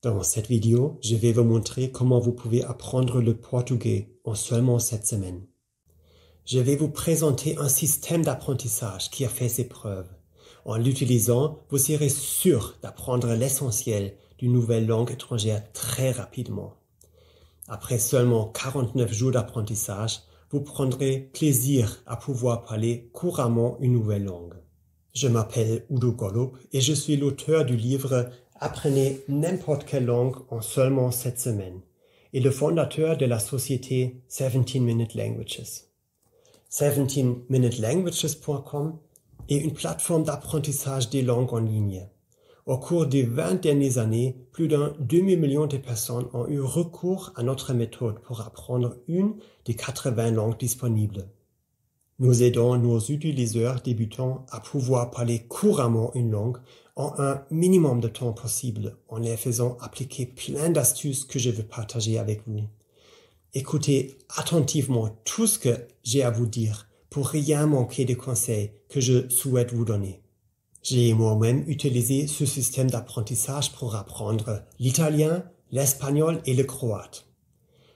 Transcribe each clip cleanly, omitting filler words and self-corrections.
Dans cette vidéo, je vais vous montrer comment vous pouvez apprendre le portugais en seulement 7 semaines. Je vais vous présenter un système d'apprentissage qui a fait ses preuves. En l'utilisant, vous serez sûr d'apprendre l'essentiel d'une nouvelle langue étrangère très rapidement. Après seulement 49 jours d'apprentissage, vous prendrez plaisir à pouvoir parler couramment une nouvelle langue. Je m'appelle Udo Gollub et je suis l'auteur du livre Apprenez n'importe quelle langue en seulement 7 semaines et le fondateur de la société 17 Minute Languages. 17minutelanguages.com est une plateforme d'apprentissage des langues en ligne. Au cours des 20 dernières années, plus d'un demi-million de personnes ont eu recours à notre méthode pour apprendre une des 80 langues disponibles. Nous aidons nos utilisateurs débutants à pouvoir parler couramment une langue en un minimum de temps possible, en les faisant appliquer plein d'astuces que je veux partager avec vous. Écoutez attentivement tout ce que j'ai à vous dire pour rien manquer des conseils que je souhaite vous donner. J'ai moi-même utilisé ce système d'apprentissage pour apprendre l'italien, l'espagnol et le croate.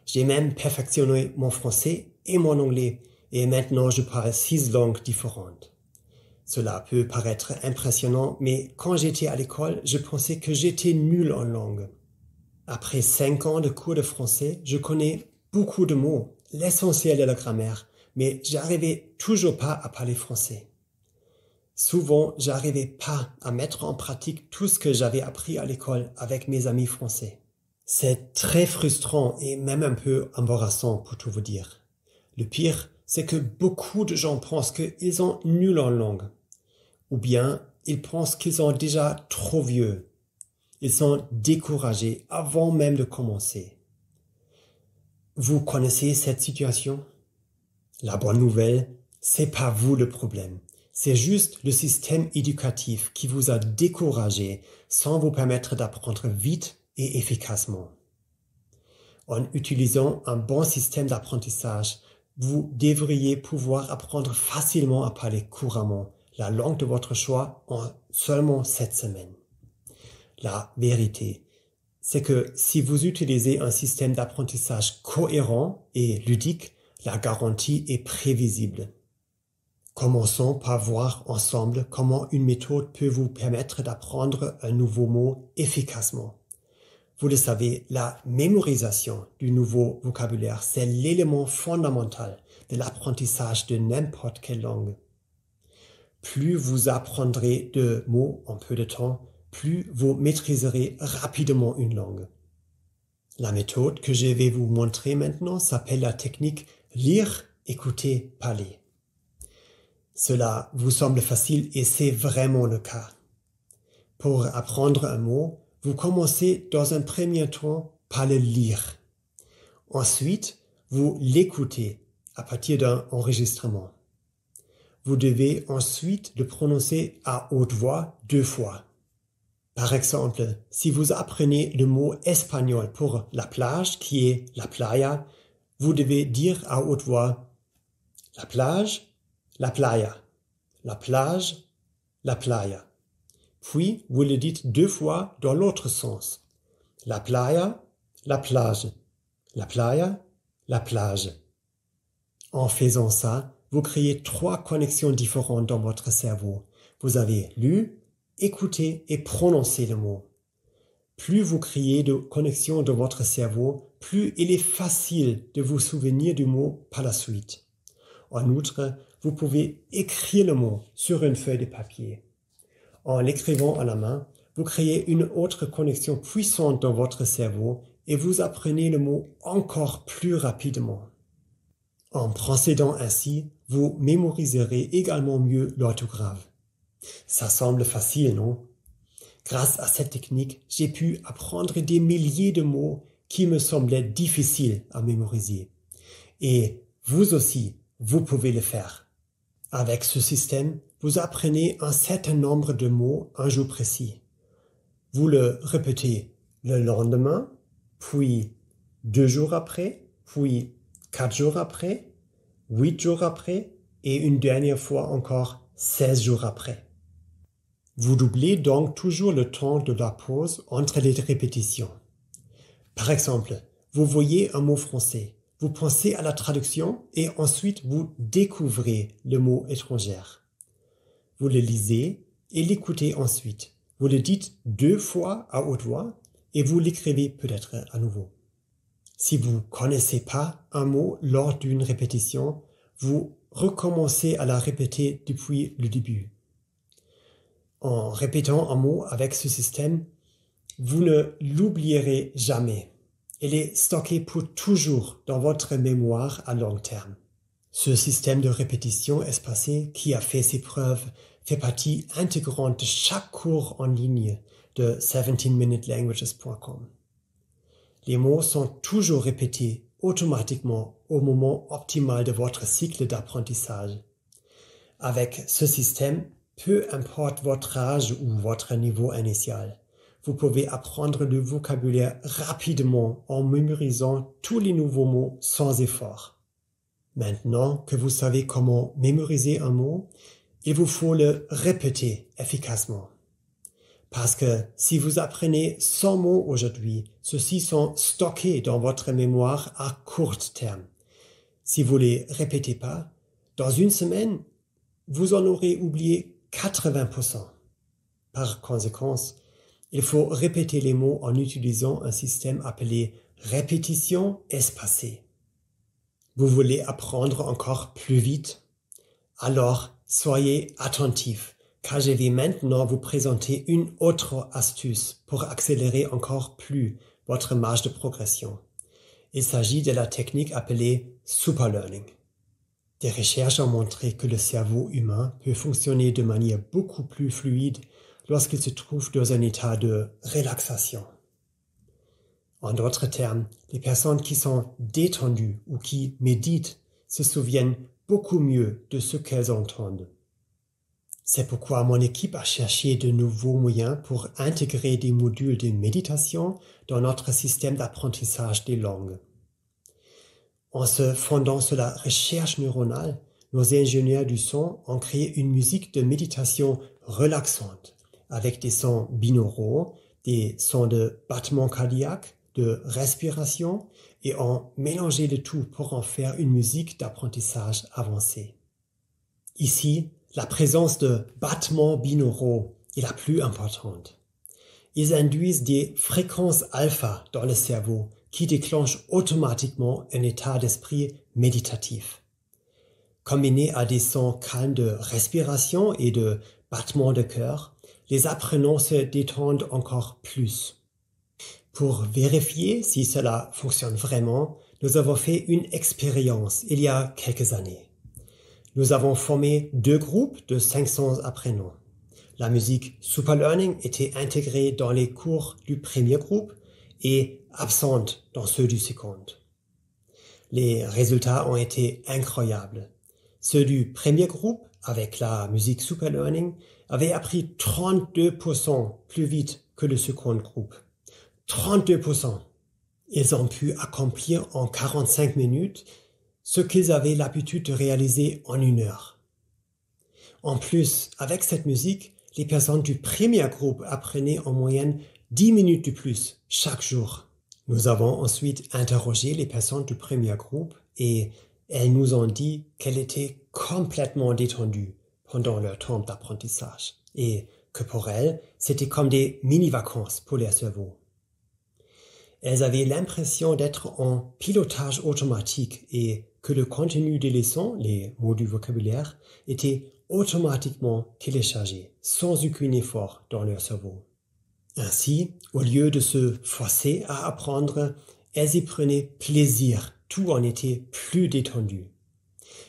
J'ai même perfectionné mon français et mon anglais et maintenant je parle 6 langues différentes. Cela peut paraître impressionnant, mais quand j'étais à l'école, je pensais que j'étais nul en langue. Après 5 ans de cours de français, je connais beaucoup de mots, l'essentiel de la grammaire, mais j'arrivais toujours pas à parler français. Souvent, j'arrivais pas à mettre en pratique tout ce que j'avais appris à l'école avec mes amis français. C'est très frustrant et même un peu embarrassant pour tout vous dire. Le pire, c'est que beaucoup de gens pensent qu'ils sont nuls en langue. Ou bien, ils pensent qu'ils sont déjà trop vieux. Ils sont découragés avant même de commencer. Vous connaissez cette situation? La bonne nouvelle, c'est pas vous le problème. C'est juste le système éducatif qui vous a découragé sans vous permettre d'apprendre vite et efficacement. En utilisant un bon système d'apprentissage, vous devriez pouvoir apprendre facilement à parler couramment la langue de votre choix en seulement 7 semaines. La vérité, c'est que si vous utilisez un système d'apprentissage cohérent et ludique, la garantie est prévisible. Commençons par voir ensemble comment une méthode peut vous permettre d'apprendre un nouveau mot efficacement. Vous le savez, la mémorisation du nouveau vocabulaire, c'est l'élément fondamental de l'apprentissage de n'importe quelle langue. Plus vous apprendrez de mots en peu de temps, plus vous maîtriserez rapidement une langue. La méthode que je vais vous montrer maintenant s'appelle la technique lire, écouter, parler. Cela vous semble facile et c'est vraiment le cas. Pour apprendre un mot, vous commencez dans un premier temps par le lire. Ensuite, vous l'écoutez à partir d'un enregistrement. Vous devez ensuite le prononcer à haute voix 2 fois. Par exemple, si vous apprenez le mot espagnol pour la plage, qui est la playa, vous devez dire à haute voix la plage, la playa, la plage, la playa. Puis, vous le dites 2 fois dans l'autre sens. La playa, la plage, la playa, la plage. En faisant ça, vous créez 3 connexions différentes dans votre cerveau. Vous avez lu, écouté et prononcé le mot. Plus vous créez de connexions dans votre cerveau, plus il est facile de vous souvenir du mot par la suite. En outre, vous pouvez écrire le mot sur une feuille de papier. En l'écrivant à la main, vous créez une autre connexion puissante dans votre cerveau et vous apprenez le mot encore plus rapidement. En procédant ainsi, vous mémoriserez également mieux l'orthographe. Ça semble facile, non? Grâce à cette technique, j'ai pu apprendre des milliers de mots qui me semblaient difficiles à mémoriser. Et vous aussi, vous pouvez le faire. Avec ce système, vous apprenez un certain nombre de mots un jour précis. Vous le répétez le lendemain, puis 2 jours après, puis 4 jours après, 8 jours après et une dernière fois encore 16 jours après. Vous doublez donc toujours le temps de la pause entre les répétitions. Par exemple, vous voyez un mot français, vous pensez à la traduction et ensuite vous découvrez le mot étranger. Vous le lisez et l'écoutez ensuite. Vous le dites 2 fois à haute voix et vous l'écrivez peut-être à nouveau. Si vous ne connaissez pas un mot lors d'une répétition, vous recommencez à la répéter depuis le début. En répétant un mot avec ce système, vous ne l'oublierez jamais. Il est stocké pour toujours dans votre mémoire à long terme. Ce système de répétition espacée qui a fait ses preuves fait partie intégrante de chaque cours en ligne de 17minutelanguages.com. Les mots sont toujours répétés automatiquement au moment optimal de votre cycle d'apprentissage. Avec ce système, peu importe votre âge ou votre niveau initial, vous pouvez apprendre le vocabulaire rapidement en mémorisant tous les nouveaux mots sans effort. Maintenant que vous savez comment mémoriser un mot, il vous faut le répéter efficacement. Parce que si vous apprenez 100 mots aujourd'hui, ceux-ci sont stockés dans votre mémoire à court terme. Si vous les répétez pas, dans une semaine, vous en aurez oublié 80%. Par conséquent, il faut répéter les mots en utilisant un système appelé répétition espacée. Vous voulez apprendre encore plus vite? Alors, soyez attentifs, car je vais maintenant vous présenter une autre astuce pour accélérer encore plus votre marge de progression. Il s'agit de la technique appelée superlearning. Des recherches ont montré que le cerveau humain peut fonctionner de manière beaucoup plus fluide lorsqu'il se trouve dans un état de relaxation. En d'autres termes, les personnes qui sont détendues ou qui méditent se souviennent beaucoup mieux de ce qu'elles entendent. C'est pourquoi mon équipe a cherché de nouveaux moyens pour intégrer des modules de méditation dans notre système d'apprentissage des langues. En se fondant sur la recherche neuronale, nos ingénieurs du son ont créé une musique de méditation relaxante avec des sons binauraux, des sons de battement cardiaque, de respiration et ont mélangé le tout pour en faire une musique d'apprentissage avancée. Ici, la présence de battements binauraux est la plus importante. Ils induisent des fréquences alpha dans le cerveau qui déclenchent automatiquement un état d'esprit méditatif. Combinés à des sons calmes de respiration et de battements de cœur, les apprenants se détendent encore plus. Pour vérifier si cela fonctionne vraiment, nous avons fait une expérience il y a quelques années. Nous avons formé 2 groupes de 500 apprenants. La musique Superlearning était intégrée dans les cours du premier groupe et absente dans ceux du second. Les résultats ont été incroyables. Ceux du premier groupe, avec la musique Superlearning, avaient appris 32% plus vite que le second groupe. 32%. Ils ont pu accomplir en 45 minutes ce qu'ils avaient l'habitude de réaliser en 1 heure. En plus, avec cette musique, les personnes du premier groupe apprenaient en moyenne 10 minutes de plus chaque jour. Nous avons ensuite interrogé les personnes du premier groupe et elles nous ont dit qu'elles étaient complètement détendues pendant leur temps d'apprentissage et que pour elles, c'était comme des mini-vacances pour leur cerveau. Elles avaient l'impression d'être en pilotage automatique et que le contenu des leçons, les mots du vocabulaire, était automatiquement téléchargé, sans aucun effort dans leur cerveau. Ainsi, au lieu de se forcer à apprendre, elles y prenaient plaisir, tout en était plus détendu.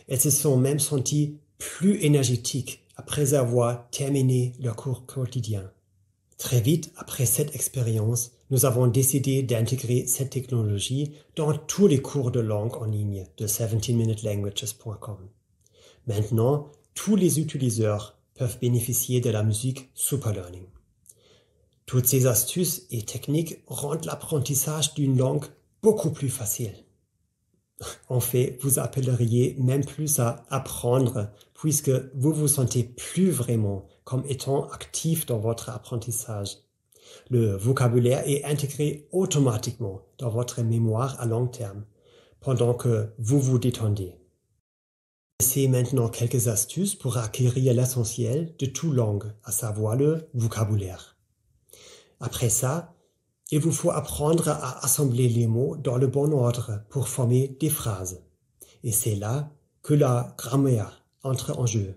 Elles se sont même senties plus énergétiques après avoir terminé leur cours quotidien. Très vite après cette expérience, nous avons décidé d'intégrer cette technologie dans tous les cours de langue en ligne de 17minutelanguages.com. Maintenant, tous les utilisateurs peuvent bénéficier de la musique Superlearning. Toutes ces astuces et techniques rendent l'apprentissage d'une langue beaucoup plus facile. En fait, vous appelleriez même plus à apprendre puisque vous vous sentez plus vraiment comme étant actif dans votre apprentissage. Le vocabulaire est intégré automatiquement dans votre mémoire à long terme, pendant que vous vous détendez. Essayez maintenant quelques astuces pour acquérir l'essentiel de toute langue, à savoir le vocabulaire. Après ça, il vous faut apprendre à assembler les mots dans le bon ordre pour former des phrases. Et c'est là que la grammaire entre en jeu.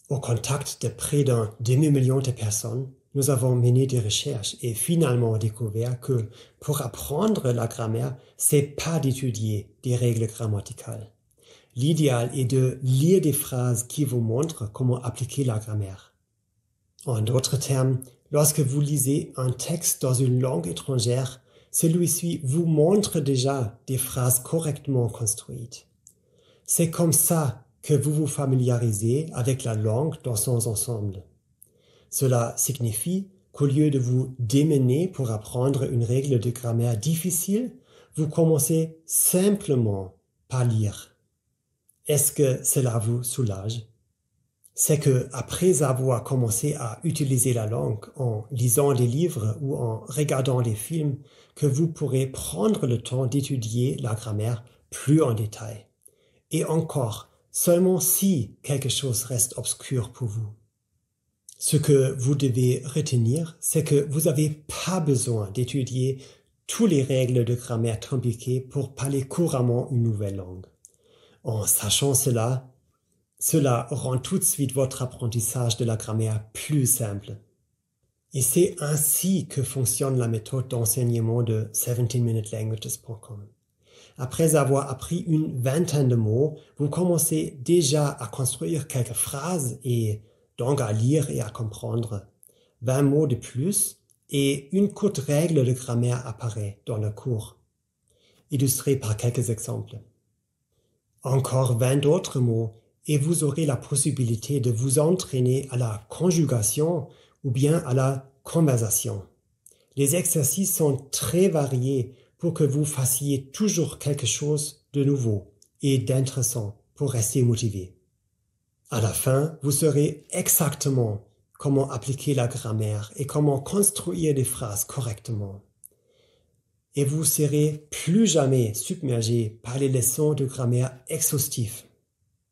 Au contact de près d'un demi-million de personnes, nous avons mené des recherches et finalement découvert que pour apprendre la grammaire, c'est pas d'étudier des règles grammaticales. L'idéal est de lire des phrases qui vous montrent comment appliquer la grammaire. En d'autres termes, lorsque vous lisez un texte dans une langue étrangère, celui-ci vous montre déjà des phrases correctement construites. C'est comme ça que vous vous familiarisez avec la langue dans son ensemble. Cela signifie qu'au lieu de vous démener pour apprendre une règle de grammaire difficile, vous commencez simplement par lire. Est-ce que cela vous soulage? C'est que après avoir commencé à utiliser la langue en lisant des livres ou en regardant des films, que vous pourrez prendre le temps d'étudier la grammaire plus en détail. Et encore, seulement si quelque chose reste obscur pour vous. Ce que vous devez retenir, c'est que vous n'avez pas besoin d'étudier toutes les règles de grammaire compliquées pour parler couramment une nouvelle langue. En sachant cela rend tout de suite votre apprentissage de la grammaire plus simple. Et c'est ainsi que fonctionne la méthode d'enseignement de 17minutelanguages.com. Après avoir appris une vingtaine de mots, vous commencez déjà à construire quelques phrases et donc à lire et à comprendre. 20 mots de plus et une courte règle de grammaire apparaît dans le cours, illustrée par quelques exemples. Encore 20 autres mots et vous aurez la possibilité de vous entraîner à la conjugation ou bien à la conversation. Les exercices sont très variés pour que vous fassiez toujours quelque chose de nouveau et d'intéressant pour rester motivé. À la fin, vous saurez exactement comment appliquer la grammaire et comment construire des phrases correctement. Et vous serez plus jamais submergé par les leçons de grammaire exhaustives.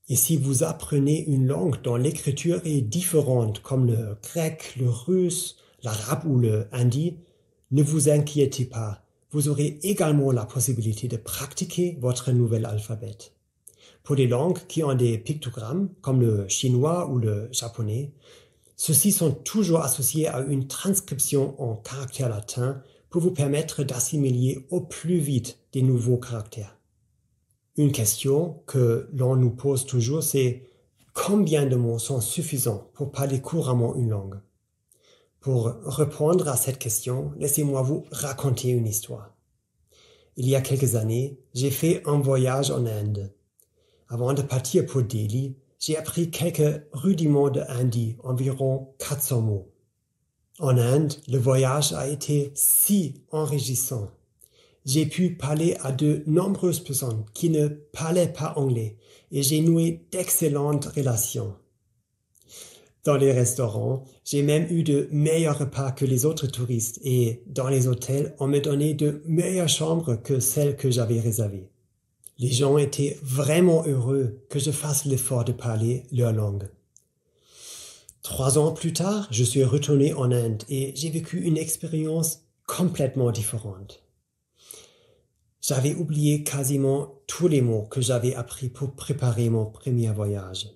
Et si vous apprenez une langue dont l'écriture est différente, comme le grec, le russe, l'arabe ou le hindi, ne vous inquiétez pas. Vous aurez également la possibilité de pratiquer votre nouvel alphabet. Pour les langues qui ont des pictogrammes, comme le chinois ou le japonais, ceux-ci sont toujours associés à une transcription en caractères latins pour vous permettre d'assimiler au plus vite des nouveaux caractères. Une question que l'on nous pose toujours, c'est combien de mots sont suffisants pour parler couramment une langue? Pour répondre à cette question, laissez-moi vous raconter une histoire. Il y a quelques années, j'ai fait un voyage en Inde. Avant de partir pour Delhi, j'ai appris quelques rudiments de hindi, environ 400 mots. En Inde, le voyage a été si enrichissant. J'ai pu parler à de nombreuses personnes qui ne parlaient pas anglais et j'ai noué d'excellentes relations. Dans les restaurants, j'ai même eu de meilleurs repas que les autres touristes et dans les hôtels, on me donnait de meilleures chambres que celles que j'avais réservées. Les gens étaient vraiment heureux que je fasse l'effort de parler leur langue. 3 ans plus tard, je suis retourné en Inde et j'ai vécu une expérience complètement différente. J'avais oublié quasiment tous les mots que j'avais appris pour préparer mon premier voyage.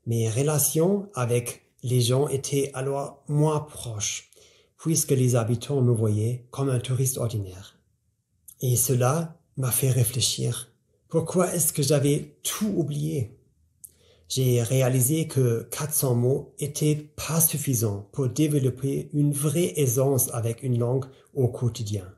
Mes relations avec les gens étaient alors moins proches, puisque les habitants me voyaient comme un touriste ordinaire. Et cela m'a fait réfléchir. Pourquoi est-ce que j'avais tout oublié? J'ai réalisé que 400 mots étaient pas suffisants pour développer une vraie aisance avec une langue au quotidien.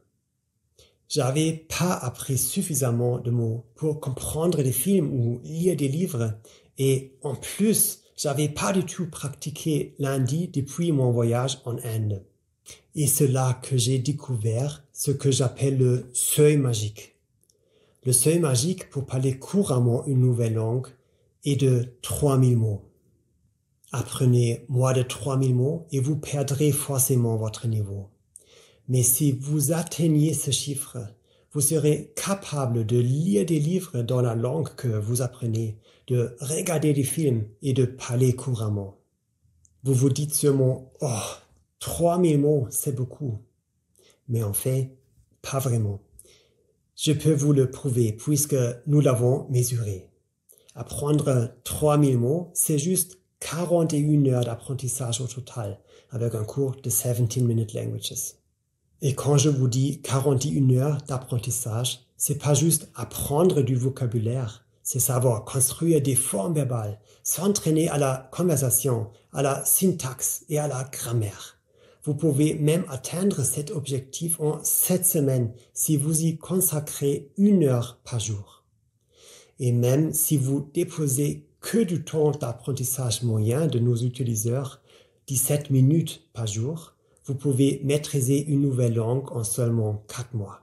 J'avais pas appris suffisamment de mots pour comprendre des films ou lire des livres et en plus, j'avais pas du tout pratiqué l'hindi depuis mon voyage en Inde. Et c'est là que j'ai découvert ce que j'appelle le seuil magique. Le seuil magique pour parler couramment une nouvelle langue est de 3000 mots. Apprenez moins de 3000 mots et vous perdrez forcément votre niveau. Mais si vous atteignez ce chiffre, vous serez capable de lire des livres dans la langue que vous apprenez, de regarder des films et de parler couramment. Vous vous dites sûrement « Oh, 3000 mots, c'est beaucoup ». Mais en fait, pas vraiment. Je peux vous le prouver puisque nous l'avons mesuré. Apprendre 3000 mots, c'est juste 41 heures d'apprentissage au total avec un cours de 17-minute languages. Et quand je vous dis 41 heures d'apprentissage, c'est pas juste apprendre du vocabulaire, c'est savoir construire des formes verbales, s'entraîner à la conversation, à la syntaxe et à la grammaire. Vous pouvez même atteindre cet objectif en 7 semaines si vous y consacrez 1 heure par jour. Et même si vous déposez que du temps d'apprentissage moyen de nos utilisateurs, 17 minutes par jour, vous pouvez maîtriser une nouvelle langue en seulement 4 mois.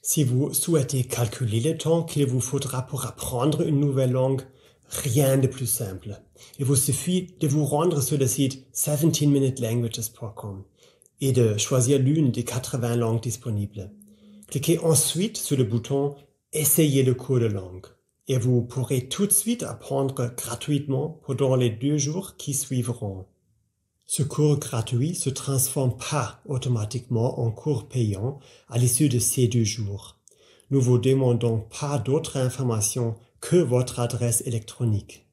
Si vous souhaitez calculer le temps qu'il vous faudra pour apprendre une nouvelle langue, rien de plus simple. Il vous suffit de vous rendre sur le site 17minutelanguages.com et de choisir l'une des 80 langues disponibles. Cliquez ensuite sur le bouton « Essayez le cours de langue » et vous pourrez tout de suite apprendre gratuitement pendant les 2 jours qui suivront. Ce cours gratuit se transforme pas automatiquement en cours payant à l'issue de ces 2 jours. Nous vous demandons pas d'autres informations que votre adresse électronique.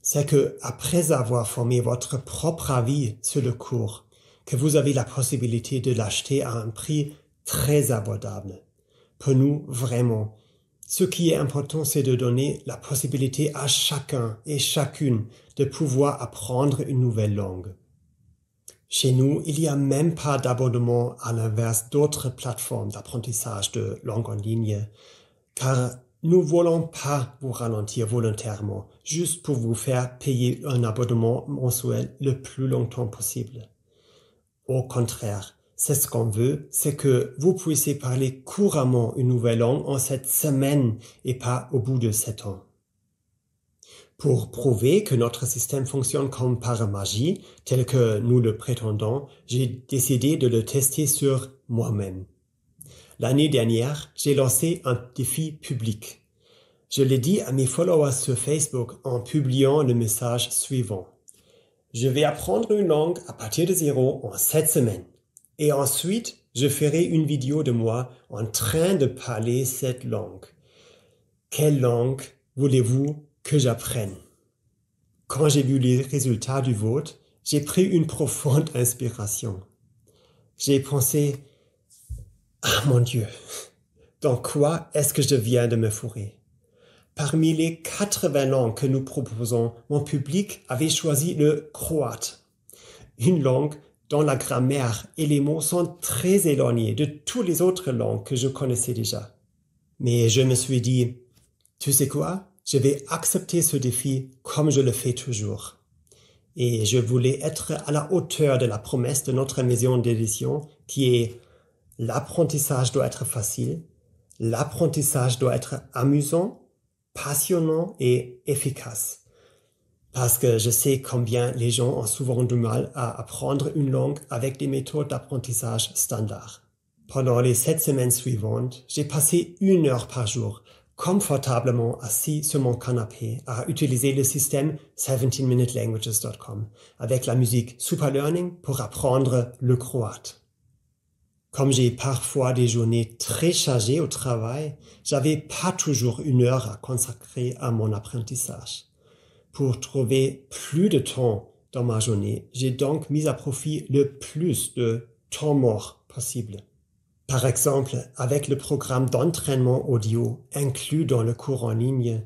C'est que, après avoir formé votre propre avis sur le cours, que vous avez la possibilité de l'acheter à un prix très abordable. Pour nous, vraiment, ce qui est important, c'est de donner la possibilité à chacun et chacune de pouvoir apprendre une nouvelle langue. Chez nous, il n'y a même pas d'abonnement à l'inverse d'autres plateformes d'apprentissage de langue en ligne, car nous ne voulons pas vous ralentir volontairement, juste pour vous faire payer un abonnement mensuel le plus longtemps possible. Au contraire, c'est ce qu'on veut, c'est que vous puissiez parler couramment une nouvelle langue en 7 semaines et pas au bout de 7 ans. Pour prouver que notre système fonctionne comme par magie, tel que nous le prétendons, j'ai décidé de le tester sur moi-même. L'année dernière, j'ai lancé un défi public. Je l'ai dit à mes followers sur Facebook en publiant le message suivant. Je vais apprendre une langue à partir de 0 en 7 semaines. Et ensuite, je ferai une vidéo de moi en train de parler cette langue. Quelle langue voulez-vous que j'apprenne? Quand j'ai vu les résultats du vote, j'ai pris une profonde inspiration. J'ai pensé, ah mon Dieu, dans quoi est-ce que je viens de me fourrer? Parmi les 80 langues que nous proposons, mon public avait choisi le croate, une langue dont la grammaire et les mots sont très éloignés de toutes les autres langues que je connaissais déjà. Mais je me suis dit, tu sais quoi? Je vais accepter ce défi comme je le fais toujours. Et je voulais être à la hauteur de la promesse de notre maison d'édition qui est l'apprentissage doit être facile, l'apprentissage doit être amusant, passionnant et efficace. Parce que je sais combien les gens ont souvent du mal à apprendre une langue avec des méthodes d'apprentissage standards. Pendant les 7 semaines suivantes, j'ai passé 1 heure par jour confortablement assis sur mon canapé à utiliser le système 17minutelanguages.com avec la musique Super Learning pour apprendre le croate. Comme j'ai parfois des journées très chargées au travail, j'avais pas toujours 1 heure à consacrer à mon apprentissage. Pour trouver plus de temps dans ma journée, j'ai donc mis à profit le plus de temps mort possible. Par exemple, avec le programme d'entraînement audio inclus dans le cours en ligne,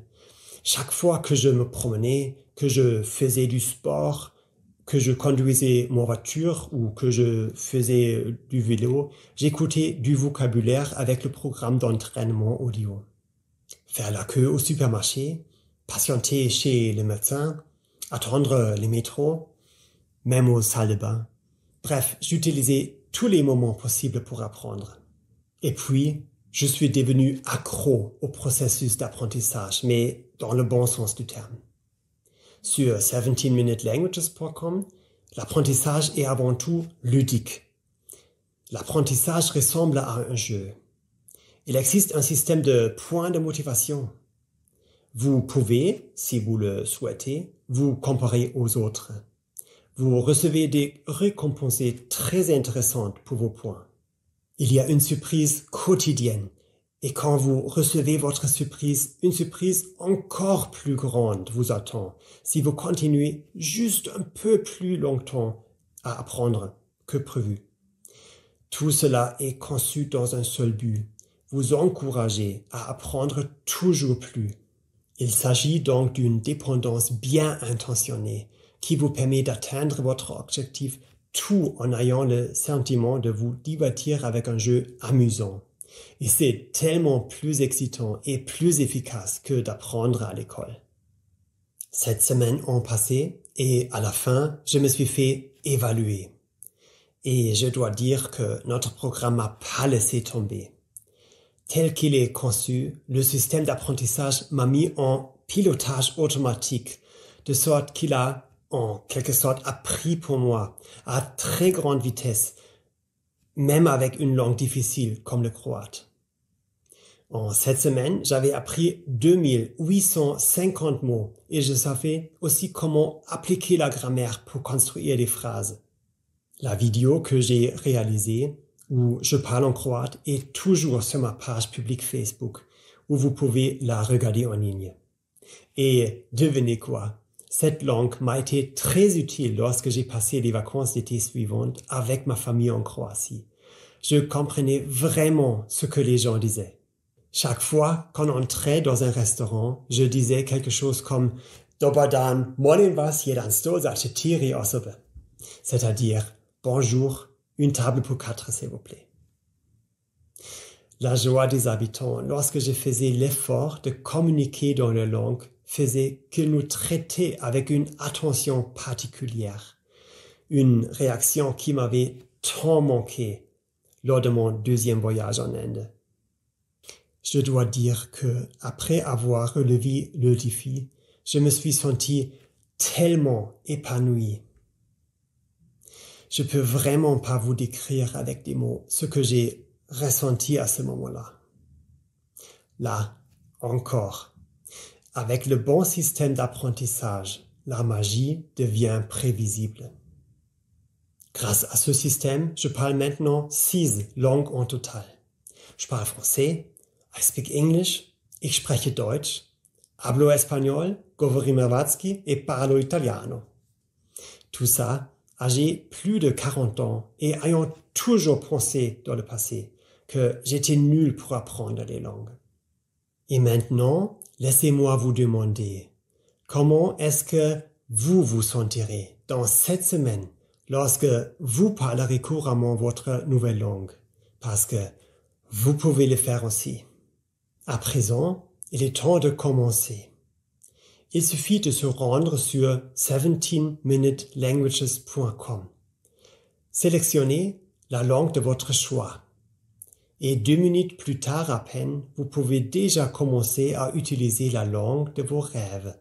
chaque fois que je me promenais, que je faisais du sport, que je conduisais ma voiture ou que je faisais du vélo, j'écoutais du vocabulaire avec le programme d'entraînement audio. Faire la queue au supermarché, patienter chez le médecin, attendre les métros, même aux salles de bain. Bref, j'utilisais tous les moments possibles pour apprendre. Et puis, je suis devenu accro au processus d'apprentissage, mais dans le bon sens du terme. Sur 17minutelanguages.com, l'apprentissage est avant tout ludique. L'apprentissage ressemble à un jeu. Il existe un système de points de motivation. Vous pouvez, si vous le souhaitez, vous comparer aux autres. Vous recevez des récompenses très intéressantes pour vos points. Il y a une surprise quotidienne. Et quand vous recevez votre surprise, une surprise encore plus grande vous attend si vous continuez juste un peu plus longtemps à apprendre que prévu. Tout cela est conçu dans un seul but, vous encourager à apprendre toujours plus. Il s'agit donc d'une dépendance bien intentionnée qui vous permet d'atteindre votre objectif tout en ayant le sentiment de vous divertir avec un jeu amusant. Et c'est tellement plus excitant et plus efficace que d'apprendre à l'école. 7 semaines ont passé et à la fin, je me suis fait évaluer. Et je dois dire que notre programme m'a pas laissé tomber. Tel qu'il est conçu, le système d'apprentissage m'a mis en pilotage automatique, de sorte qu'il a, en quelque sorte, appris pour moi à très grande vitesse, même avec une langue difficile comme le croate. En 7 semaines, j'avais appris 2850 mots et je savais aussi comment appliquer la grammaire pour construire des phrases. La vidéo que j'ai réalisée, où je parle en croate, est toujours sur ma page publique Facebook, où vous pouvez la regarder en ligne. Et devinez quoi? Cette langue m'a été très utile lorsque j'ai passé les vacances d'été suivantes avec ma famille en Croatie. Je comprenais vraiment ce que les gens disaient. Chaque fois qu'on entrait dans un restaurant, je disais quelque chose comme Dobar dan, molim vas jedan stol za 4 osobe. C'est-à-dire bonjour, une table pour 4 s'il vous plaît. La joie des habitants lorsque je faisais l'effort de communiquer dans leur langue faisait qu'ils nous traitaient avec une attention particulière. Une réaction qui m'avait tant manqué lors de mon 2e voyage en Inde. Je dois dire que, après avoir relevé le défi, je me suis senti tellement épanoui. Je peux vraiment pas vous décrire avec des mots ce que j'ai ressenti à ce moment-là. Là, encore, avec le bon système d'apprentissage, la magie devient prévisible. Grâce à ce système, je parle maintenant 6 langues en total. Je parle français, I speak English, ich spreche Deutsch, hablo espagnol, govorim hrvatski et parlo italiano. Tout ça, âgé plus de 40 ans et ayant toujours pensé dans le passé que j'étais nul pour apprendre les langues. Et maintenant, laissez-moi vous demander, comment est-ce que vous vous sentirez dans 7 semaines lorsque vous parlerez couramment votre nouvelle langue? Parce que vous pouvez le faire aussi. À présent, il est temps de commencer. Il suffit de se rendre sur 17minutelanguages.com. Sélectionnez la langue de votre choix. Et 2 minutes plus tard à peine, vous pouvez déjà commencer à utiliser la langue de vos rêves.